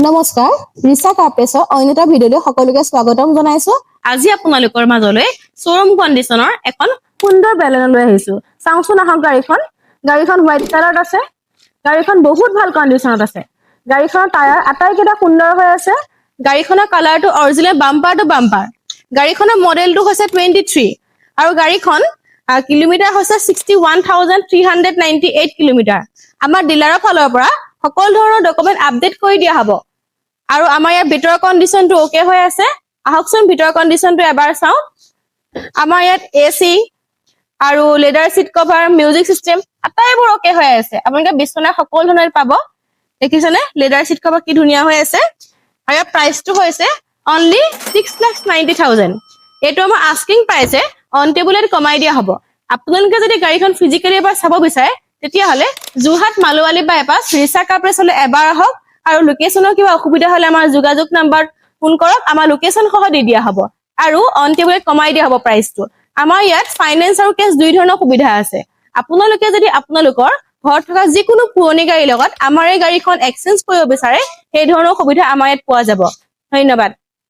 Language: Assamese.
নমস্কাৰ ৰিচা কাৰ্পেছৰ অন্য এটা ভিডিঅ'লৈ সকলোকে স্বাগতম জনাইছো। আজি আপোনালোকৰ মাজলৈ শ্বৰুম কণ্ডিচনৰ এখন সুন্দৰ বেলেন লৈ আহিছো। চাওঁচোন আহক গাড়ীখন হোৱাইট কালাৰত আছে। গাড়ীখন বহুত ভাল কণ্ডিচনত আছে। গাড়ীখনৰ টায়াৰ আটাইকেইটা সুন্দৰ হৈ আছে। গাড়ীখনৰ কালাৰটো অৰিজিনেল বাম্পাৰ টু বাম্পাৰ। গাড়ীখনৰ মডেলটো হৈছে 23 আৰু গাড়ীখন কিলোমিটাৰ হৈছে 61,398 কিলোমিটাৰ। আমাৰ ডিলাৰৰ ফালৰ পৰা সকলো ধৰণৰ ডকুমেন্ট আপডেট কৰি দিয়া হ'ব। আৰু আমাৰ ইয়াৰ ভিতৰৰ কণ্ডিচনটো ওকে হৈ আছে। আহকচোন ভিতৰৰ কণ্ডিচনটো এবাৰ চাওঁ। আমাৰ ইয়াত এচি আৰু leather seat cover, music system আটাইবোৰ ওকে হৈ আছে। আপোনালোকে বিছনা সকলো ধৰণৰ পাব। দেখিছেনে লেডাৰ সিট কভাৰ কি ধুনীয়া হৈ আছে। আৰু ইয়াৰ প্ৰাইচটো হৈছে অনলি 6,90,000। এইটো আমাৰ আস্কিং প্ৰাইচে অন টেবুলত কমাই দিয়া হ'ব। আপোনালোকে যদি গাড়ীখন ফিজিকেলি এবাৰ চাব বিচাৰে তেতিয়াহ'লে যোৰহাট মালোৱালি বাইপাছ ৰিচা কাৰ্পেছলৈ এবাৰ আহক আৰু লোকেশ্যনৰ কিবা অসুবিধা হ'লে আমাৰ যোগাযোগ নাম্বাৰ ফোন কৰক। আমাৰ লোকেশ্যন সহ দি দিয়া হ'ব আৰু অন টেবুলত কমাই দিয়া হ'ব প্ৰাইচটো। আমাৰ ইয়াত ফাইনেন্স আৰু কেছ দুই ধৰণৰ সুবিধা আছে। আপোনালোকে যদি আপোনালোকৰ ঘৰত থকা যিকোনো পুৰণি গাড়ীৰ লগত আমাৰ এই গাড়ীখন এক্সচেঞ্জ কৰিব বিচাৰে সেই ধৰণৰ সুবিধা আমাৰ ইয়াত পোৱা যাব। ধন্যবাদ।